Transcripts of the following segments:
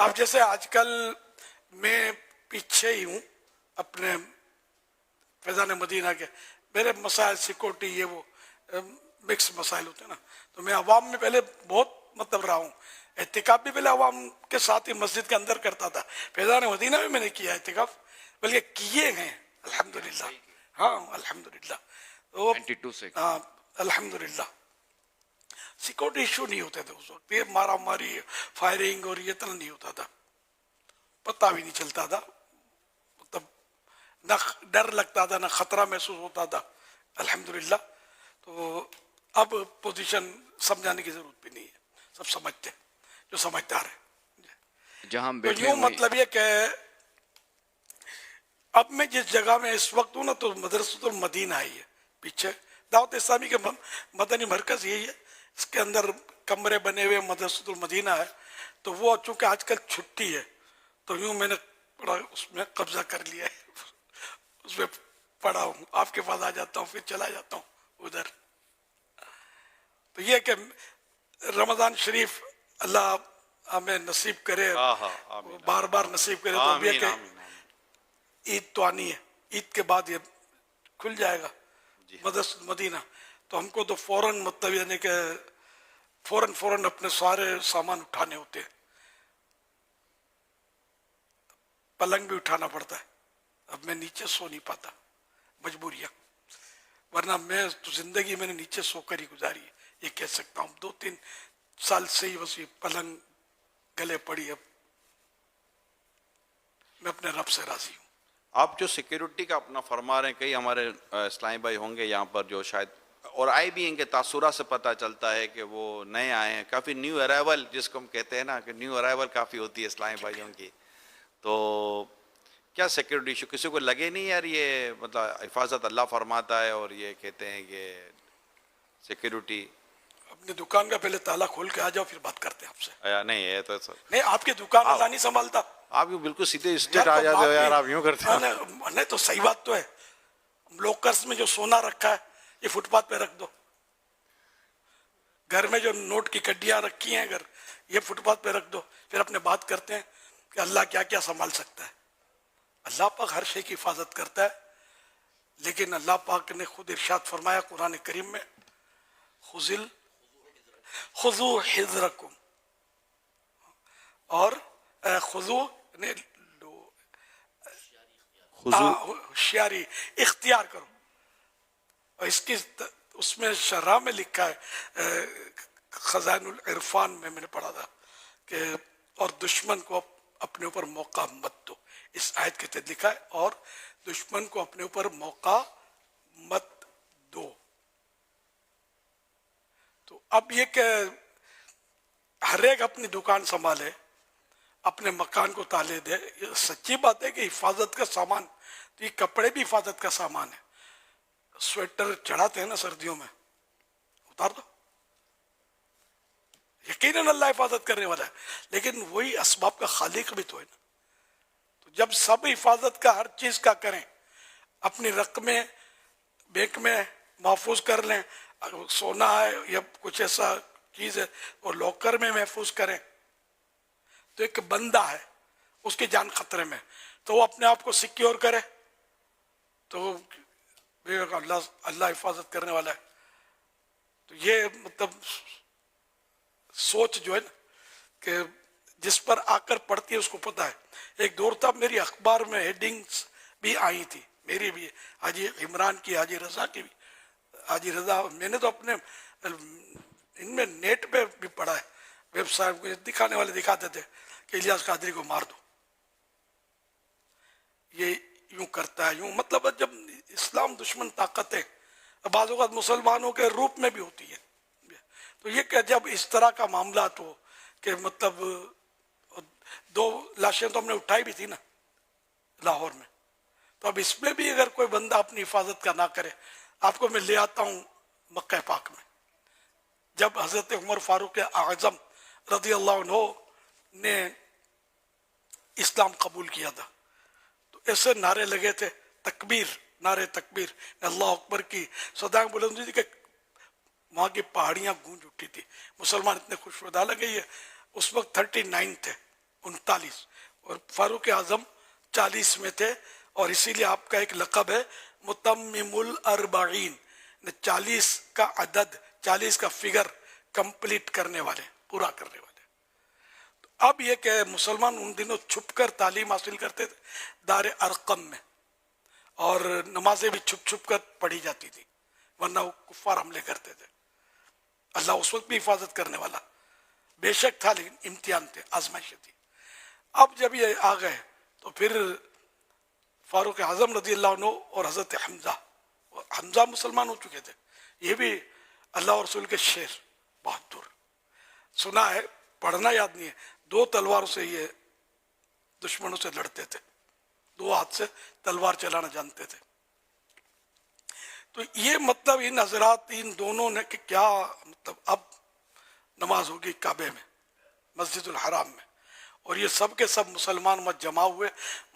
अब जैसे आजकल मैं पीछे ही हूँ अपने फैज़ान मदीना के, मेरे मसाइल सिक्योरिटी ये वो मिक्स मसाइल होते हैं ना, तो मैं अवाम में पहले बहुत मतलब रहा हूँ। एहतिकाफ भी पहले अवाम के साथ ही मस्जिद के अंदर करता था। फैज़ान मदीना में मैंने किया एहतिकाफ, बल्कि किए हैं अल्हम्दुलिल्लाह। हाँ अल्हम्दुलिल्लाह। तो 92 से हाँ अल्हम्दुलिल्लाह सिक्योरिटी इशू नहीं होते थे उस वक्त, ये मारा मारी फायरिंग और ये इतना नहीं होता था, पता भी नहीं चलता था, मतलब ना डर लगता था ना खतरा महसूस होता था अल्हम्दुलिल्लाह। तो अब पोजीशन समझाने की जरूरत भी नहीं है, सब समझते जो समझदार है। जहां हम तो बैठे यूं हुए मतलब ये कि अब मैं जिस जगह में इस वक्त हूँ ना, तो मदरसतुल मदीना ही है पीछे, दावत इस्लामी के मदनी मरकज यही है, इसके अंदर कमरे बने हुए मदरसतुल मदीना है। तो वो चूंकि आजकल छुट्टी है तो यूं मैंने बड़ा उसमें कब्जा कर लिया है, उसमें पढ़ा हूँ, आपके पास आ जाता हूँ फिर चला जाता हूँ उधर। तो ये कि रमजान शरीफ अल्लाह हमें नसीब करे, आमीन बार बार नसीब करे। तो अब ये आमीन कि आमीन आमीन। ईद तो आनी है, ईद के बाद ये खुल जाएगा जी हाँ। मदरसतुल मदीना, तो हमको तो फौरन मतलब यानी कि फौरन फौरन अपने सारे सामान उठाने होते हैं, पलंग भी उठाना पड़ता है। अब मैं नीचे सो नहीं पाता, मजबूरियां, वरना मैं तो जिंदगी मैंने नीचे सोकर ही गुजारी है, ये कह सकता हूँ। 2-3 साल से ही बस ये पलंग गले पड़ी, अब मैं अपने रब से राजी हूँ। आप जो सिक्योरिटी का अपना फरमा रहे हैं, कई हमारे इस्लामी भाई होंगे यहाँ पर जो शायद और आए भी इनके तासुरा से पता चलता है कि वो नए आए हैं, काफ़ी न्यू अराइवल जिसको हम कहते हैं ना कि न्यू अराइवल काफ़ी होती है इस्लामी भाइयों की। तो क्या सिक्योरिटी इशू किसी को लगे नहीं यार, ये मतलब हिफाजत अल्लाह फरमाता है और ये कहते हैं कि सिक्योरिटी। अपनी दुकान का पहले ताला खोल के आ जाओ, फिर बात करते हैं आपसे। या नहीं है तो नहीं, आपकी दुकान अल्लाह नहीं संभालता। आप यूँ बिल्कुल सीधे स्टेट यार आ तो जाते हो बात यार, भी- आप यूँ करते हो। नहीं तो सही बात तो है, लॉकर्स में जो सोना रखा है ये फुटपाथ पे रख दो, घर में जो नोट की कड्डियां रखी हैं अगर, ये फुटपाथ पे रख दो, फिर अपने बात करते हैं कि अल्लाह क्या क्या संभाल सकता है। अल्लाह पाक हर शे की हिफाजत करता है, लेकिन अल्लाह पाक ने खुद इरशाद फरमाया कुरान करीम में, खुजू हिजरकुम, और खुजू ने होशियारी इख्तियार करो। और इसकी उसमें शरह में लिखा है, खजानुल इरफान में मैंने पढ़ा था कि और दुश्मन को अपने ऊपर मौका मत दो, इस आयत के तहत लिखा है, और दुश्मन को अपने ऊपर मौका मत दो। तो अब ये कि हर एक अपनी दुकान संभाले, अपने मकान को ताले दे, ये सच्ची बात है कि हिफाजत का सामान, तो ये कपड़े भी हिफाजत का सामान है। स्वेटर चढ़ाते हैं ना सर्दियों में, उतार दो, यकीनन अल्लाह हिफाजत करने वाला है, लेकिन वही असबाब का खालिक भी तो है ना। तो जब सब हिफाजत का हर चीज का करें, अपनी रकमें बैंक में महफूज कर लें, सोना है या कुछ ऐसा चीज है वो लॉकर में महफूज करें, तो एक बंदा है उसकी जान खतरे में, तो वो अपने आप को सिक्योर करे, तो अल्लाह अल्लाह हिफाजत करने वाला है। तो ये मतलब सोच जो है ना कि जिस पर आकर पड़ती है उसको पता है। एक दौर था मेरी अखबार में हेडिंग्स भी आई थी, मेरी भी, हाजी इमरान की, हाजी रजा की भी, हाजी रजा, मैंने तो अपने इनमें नेट पे भी पढ़ा है, वेबसाइट को दिखाने वाले दिखाते थे कि इलियास कादरी को मार दो, ये यूं करता है यूं, मतलब जब इस्लाम दुश्मन ताकतें बाज़ औक़ात मुसलमानों के रूप में भी होती है, तो ये कि जब इस तरह का मामला हो कि मतलब 2 लाशें तो हमने उठाई भी थी ना लाहौर में, तो अब इसमें भी अगर कोई बंदा अपनी हिफाजत का ना करे, आपको मैं ले आता हूँ मक्का पाक में, जब हजरत उमर फारूक आज़म रज़ी अल्लाह अन्हु ने इस्लाम कबूल किया था, तो ऐसे नारे लगे थे, तकबीर, नारे तकबीर, अल्लाह अकबर की सदाएं बुलंदी थी कि वहाँ की पहाड़ियाँ गूंज उठी थी, मुसलमान इतने खुश, हालांकि ये उस वक्त 39 थे, 39 और फारूक आजम 40 में थे और इसीलिए आपका एक लक़ब है मुतम्मिमुल अरबाईन, 40 का अदद, 40 का फिगर कंप्लीट करने वाले, पूरा करने वाले। तो अब ये क्या, मुसलमान उन दिनों छुपकर तालीम हासिल करते थे दार अरकम में, और नमाजें भी छुप छुप कर पढ़ी जाती थी, वरना वो कुफ्फार हमले करते थे। अल्लाह उस वक्त भी हिफाजत करने वाला बेशक था, लेकिन इम्तिहान थे, आजमाइश थी। अब जब ये आ गए तो फिर फारूक आजम रजी अल्लाह अन्हु और हजरत हमजा मुसलमान हो चुके थे। ये भी अल्लाह और रसूल के शेर, बहादुर। सुना है, पढ़ना याद नहीं है, 2 तलवारों से ये दुश्मनों से लड़ते थे, 2 हाथ से तलवार चलाना जानते थे। तो ये मतलब इन हजरात, इन दोनों ने कि क्या मतलब, अब नमाज होगी काबे में, मस्जिदुल हराम में, और ये सब के सब मुसलमान मत जमा हुए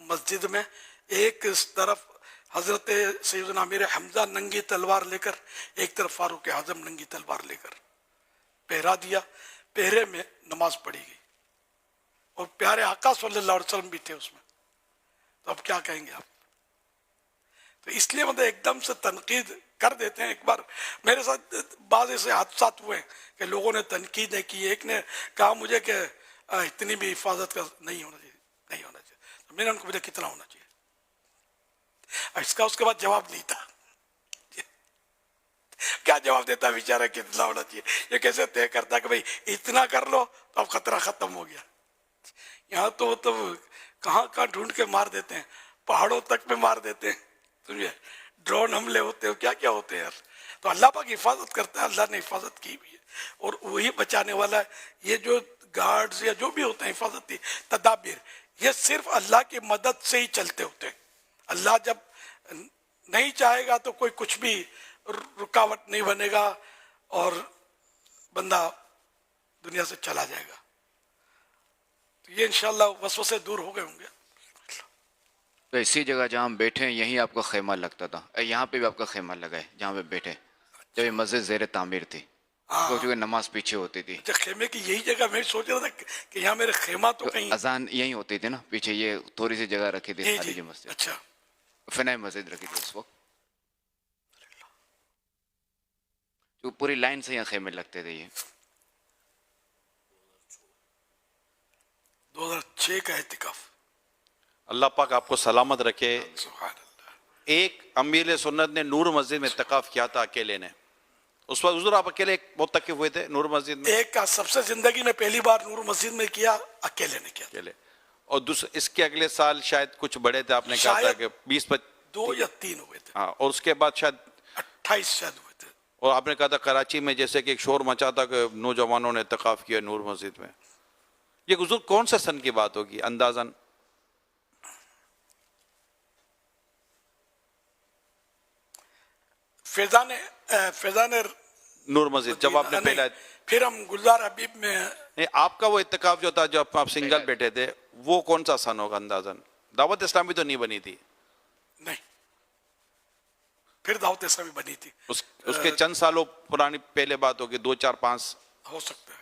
मस्जिद में। एक इस तरफ हजरत सैयदना अमीर हमजा नंगी तलवार लेकर, एक तरफ फारूक आजम नंगी तलवार लेकर पहरा दिया। पहरे में नमाज पढ़ी गई और प्यारे आका सल्लल्लाहु अलैहि वसल्लम भी थे उसमें। तो अब क्या कहेंगे आप? तो इसलिए मतलब एकदम से तनकीद कर देते हैं। एक बार मेरे साथ बाज ऐसे हादसा हुए कि लोगों ने तनकीद की, एक ने कहा मुझे कि इतनी भी हिफाजत का नहीं होना चाहिए, नहीं होना चाहिए। तो मैंने उनको बोला कितना होना चाहिए, इसका उसके बाद जवाब नहीं था। क्या जवाब देता बेचारा, कितना होना चाहिए? ये कैसे तय करता कि भाई इतना कर लो तो अब खतरा खत्म हो गया। यहाँ तो कहाँ कहाँ ढूंढ के मार देते हैं, पहाड़ों तक में मार देते हैं, समझे, ड्रोन हमले होते हैं, क्या क्या होते हैं यार। तो अल्लाह पाक हिफाजत करता है, अल्लाह ने हिफाजत की भी है और वही बचाने वाला है। ये जो गार्ड्स या जो भी होते हैं हिफाजती तदाबीर, ये सिर्फ अल्लाह की मदद से ही चलते होते हैं। अल्लाह जब नहीं चाहेगा तो कोई कुछ भी रुकावट नहीं बनेगा और बंदा दुनिया से चला जाएगा। तो ये इंशाल्लाह वसवसे दूर हो गए होंगे। तो इसी जगह जहाँ हम बैठे हैं यहीं आपका खेमा लगता था, यहाँ पे भी आपका खेमा लगा है जहाँ पे बैठे, जब ये मस्जिद ज़ेर तामीर थी, तो जो नमाज पीछे होती थी। अच्छा, खेमे की यही जगह, मैं सोच रहा था कि यहाँ मेरे खेमा तो कहीं, अजान यहीं होती थी ना, पीछे ये थोड़ी सी जगह रखी थी खाली जो मस्जिद, अच्छा फिनाई मस्जिद रखी थी उस वक्त, जो पूरी लाइन से यहाँ खेमे लगते थे। ये 2006 का एहतिकाफ। अल्लाह पाक आपको सलामत रखे। सुभान अल्लाह। एक अमीर सुन्नत ने नूर मस्जिद में इत्तिकाफ किया था अकेले ने, उस वक्त हुजूर आप अकेले मुत्तकिफ हुए थे नूर मस्जिद में? एक का सबसे जिंदगी में पहली बार नूर मस्जिद में किया, अकेले ने किया अकेले। और दूसरे इसके अगले साल शायद कुछ बड़े थे, आपने कहा था कि 20-25, 2 या 3 हुए थे। हाँ, और उसके बाद शायद 28 शायद हुए थे। और आपने कहा था कराची में जैसे कि एक शोर मचा था कि नौजवानों ने इत्तिकाफ किया नूर मस्जिद में। ये हुजूर कौन सा सन की बात होगी अंदाजन? फैजान नूर मस्जिद जब आपने पहला, फिर हम गुलजार हबीब में। नहीं, आपका वो इत्तिकाफ जो था जब आप सिंगल बैठे थे, वो कौन सा सन होगा अंदाजन? दावत इस्लामी तो नहीं बनी थी? नहीं, फिर दावत इस्लामी बनी थी। उसके चंद सालों पुरानी पहले बात होगी, 2, 4, 5 हो सकता है,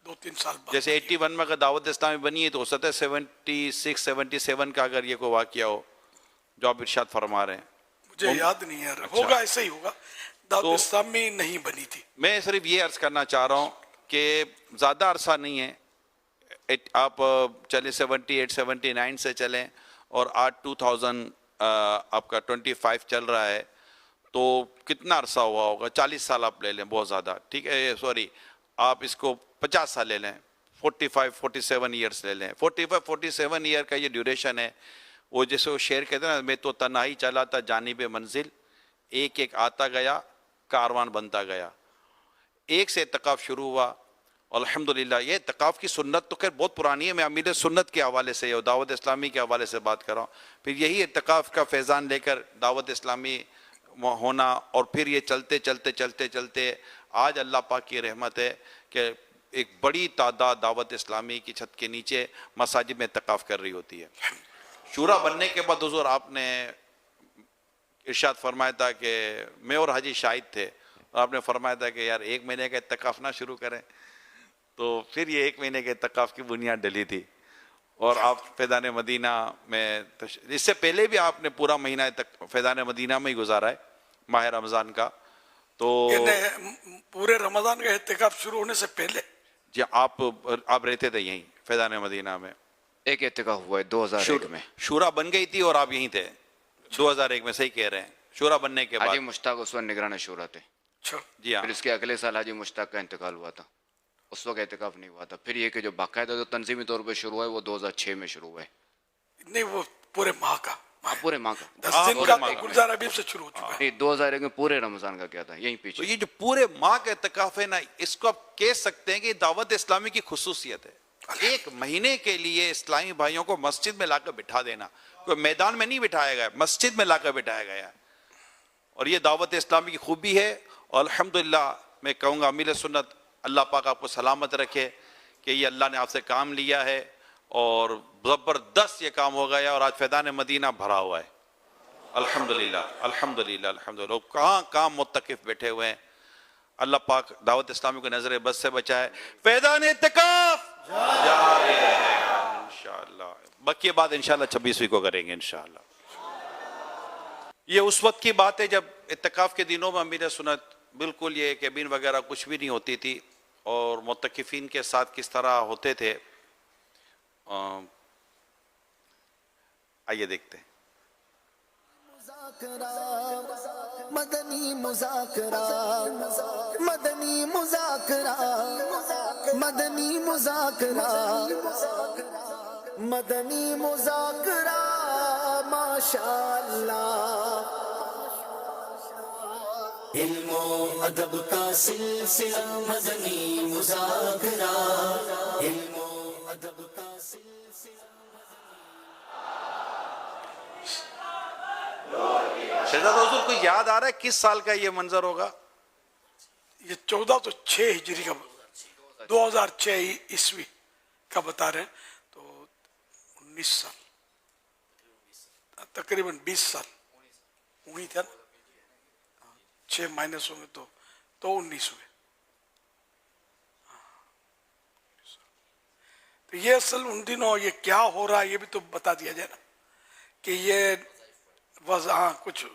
2-3 साल बाद। जैसे 81 में अगर दावत इस्लामी बनी है तो हो सकता है 76, 77 का अगर ये कोई वाकया हो जो आप इरशाद फरमा रहे हैं। मुझे याद नहीं है, अच्छा। होगा ऐसे ही होगा। दावत इस्लामी नहीं बनी थी। मैं सिर्फ ये अर्ज करना चाह रहा हूँ कि ज़्यादा अरसा नहीं है, आप चले 78, 79 से चलें और आज 2000 आपका 25 चल रहा है, तो कितना अरसा हुआ होगा? 40 साल आप ले लें, बहुत ज़्यादा, ठीक है, सॉरी आप इसको 50 साल ले लें, 45, 47 ईयर्स ले लें। 45, 47 ईयर का ये ड्यूरेशन है। वो जैसे वो शेर कहते हैं ना, मैं तो तन्हाई चला था जानिब मंजिल, एक एक आता गया कारवान बनता गया। एक से इत्तिकाफ शुरू हुआ, अल्हम्दुलिल्लाह। ये इत्तिकाफ की सुन्नत तो खैर बहुत पुरानी है, मैं अमीर सुन्नत के हवाले से और दावत इस्लामी के हवाले से बात कर रहा हूँ। फिर यही इत्तिकाफ का फैज़ान लेकर दावत इस्लामी होना, और फिर ये चलते चलते चलते चलते आज अल्लाह पाक की रहमत है कि एक बड़ी तादाद दावत इस्लामी की छत के नीचे मसाजिद में इत्तिकाफ कर रही होती है। शूरा बनने के बाद हुजूर आपने इरशाद फरमाया था कि मैं और हाजी शाहिद थे, और आपने फरमाया था कि यार 1 महीने का इत्तिकाफ ना शुरू करें। तो फिर ये 1 महीने के इत्तिकाफ की बुनियाद डली थी, और आप फैज़ान मदीना में इससे पहले भी आपने पूरा महीना तक फैज़ान मदीना में ही गुजारा है माह रमज़ान का। तो पूरे रमजान का एहतिकाफ शुरू होने से पहले जी आप रहते थे यहीं फैज़ान मदीना में? एक एहतिकाफ हुआ है 2001 में। शूरा बन गई थी और आप यहीं थे 2001 में, सही कह रहे हैं। शूरा बनने के हाजी बाद मुश्ताक उस वक्त निगरान शूरा थे। अच्छा, जी हाँ, फिर इसके अगले साल हाजी मुश्ताक का इंतकाल हुआ था, उस वक्त एहतिकाफ नहीं हुआ था। फिर ये कि जो बाकायदा जो तंजीमी तौर पर शुरू हुआ है वो 2006 में शुरू हुआ है। नहीं वो पूरे माह का, पूरे माह का 10 दिन का गुलजार हबीब से शुरू हो चुका है। नहीं, 2001 में पूरे रमजान का क्या था यहीं तो पीछे। ये जो पूरे माह का एहतिकाफ है ना, इसको आप कह सकते हैं कि दावत इस्लामी की खुसूसियत है। एक महीने के लिए इस्लामी भाइयों को मस्जिद में लाकर बिठा देना, कोई मैदान में नहीं बिठाया गया, मस्जिद में लाकर बिठाया गया। और ये दावत इस्लामी की खूबी है। और अल्हम्दुलिल्लाह मैं कहूँगा अमीर सुन्नत अल्लाह पाक आपको सलामत रखे कि ये अल्लाह ने आपसे काम लिया है और ज़बरदस्त ये काम हो गया और आज फैज़ान मदीना भरा हुआ है। अल्हम्दुलिल्लाह अल्हम्दुलिल्लाह अल्हम्दुलिल्लाह। कहाँ मुत्तकिफ बैठे हुए हैं। अल्लाह पाक दावत इस्लामी को नजर बस से बचाए। फैज़ान इत्तिकाफ जारी रहेगा इंशाअल्लाह। बाकी बात इंशाअल्लाह 26वीं को करेंगे इंशाअल्लाह। ये उस वक्त की बात है जब इत्तिकाफ के दिनों में अमीर सुन्नत बिल्कुल ये कैबिन वगैरह कुछ भी नहीं होती थी और मुत्तकिफीन के साथ किस तरह होते थे। आइए देखते हैं। मदनी मुज़ाकरा मदनी मुज़ाकरा मदनी मुज़ाकरा मदनी मुज़ाकरा माशाअल्लाह। इल्मो अदब का सिलसिला मदनी मुज़ाकरा इल्मो अदब का सिलसिला। शहजाद हुजूर को याद आ रहा है किस साल का ये मंजर होगा? ये 1406 हिजरी का, 2006 ईस्वी का बता रहे हैं। तो 19 साल, तकरीबन 20 साल हुई था ना, 6 माइनस होंगे तो 19 हुए। तो ये असल उन दिनों ये क्या हो रहा है ये भी तो बता दिया जाए ना कि ये बस हाँ कुछ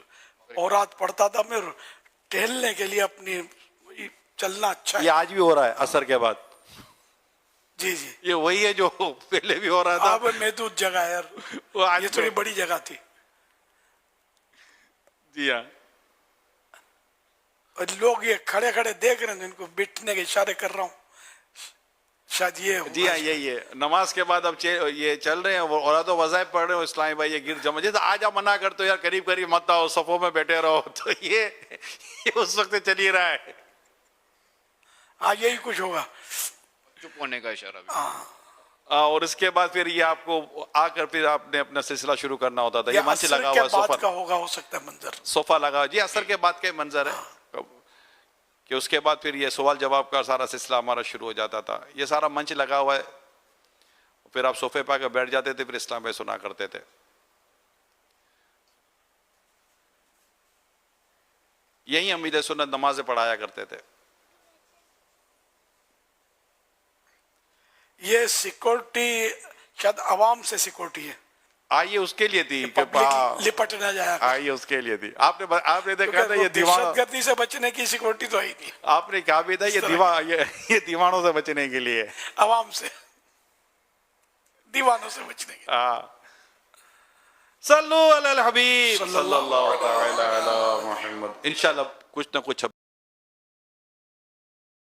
औरात पढ़ता था मैं टहलने के लिए अपनी चलना अच्छा ये है। आज भी हो रहा है असर के बाद। जी जी, ये वही है जो पहले भी हो रहा था। अब महदूद जगह है यार, वो आज ये थोड़ी बड़ी जगह थी। जी हाँ, और लोग ये खड़े खड़े देख रहे हैं, इनको बैठने के इशारे कर रहा हूँ, शायद ये होगा। जी हाँ, यही है। नमाज के बाद अब ये चल रहे हैं और तो वज़ाइफ पढ़ रहे हो इस्लामी भाई, ये गिर जमा जैसे आज आप मना करते हो यार करीब करीब मत आओ, सफ़ों में बैठे रहो। तो ये उस वक्त चल ही रहा है। हाँ यही कुछ होगा। चुप होने का इशारा भी। और इसके बाद फिर ये आपको आकर फिर आपने अपना सिलसिला शुरू करना होता था। ये मंच असर लगा के हुआ बाद सोफा का होगा, हो सकता है मंजर। सोफा लगा जी, असर के बाद का मंजर है कि उसके बाद फिर ये सवाल जवाब का सारा सिलसिला हमारा शुरू हो जाता था। ये सारा मंच लगा हुआ है, फिर आप सोफे पर बैठ जाते थे, फिर इस्लाम में सुना करते थे। यही अमीर सुन्नत नमाज़ें पढ़ाया करते थे। ये सिक्योरिटी शायद आवाम से सिक्योरिटी है, आइए उसके लिए थी कि पब्लिक लिपट ना जाए। आइए उसके लिए थी। आपने देखा था ये दीवान, दहशतगर्दी से बचने की सिक्योरिटी तो है ही नहीं, आपने कहा भी था ये दीवानों से बचने के लिए, आवाम से, दीवानों से बचने के। सल्लल्लाहु अलैहि हबीब सल्लल्लाहु तआला अला मुहम्मद। इंशाल्लाह कुछ ना कुछ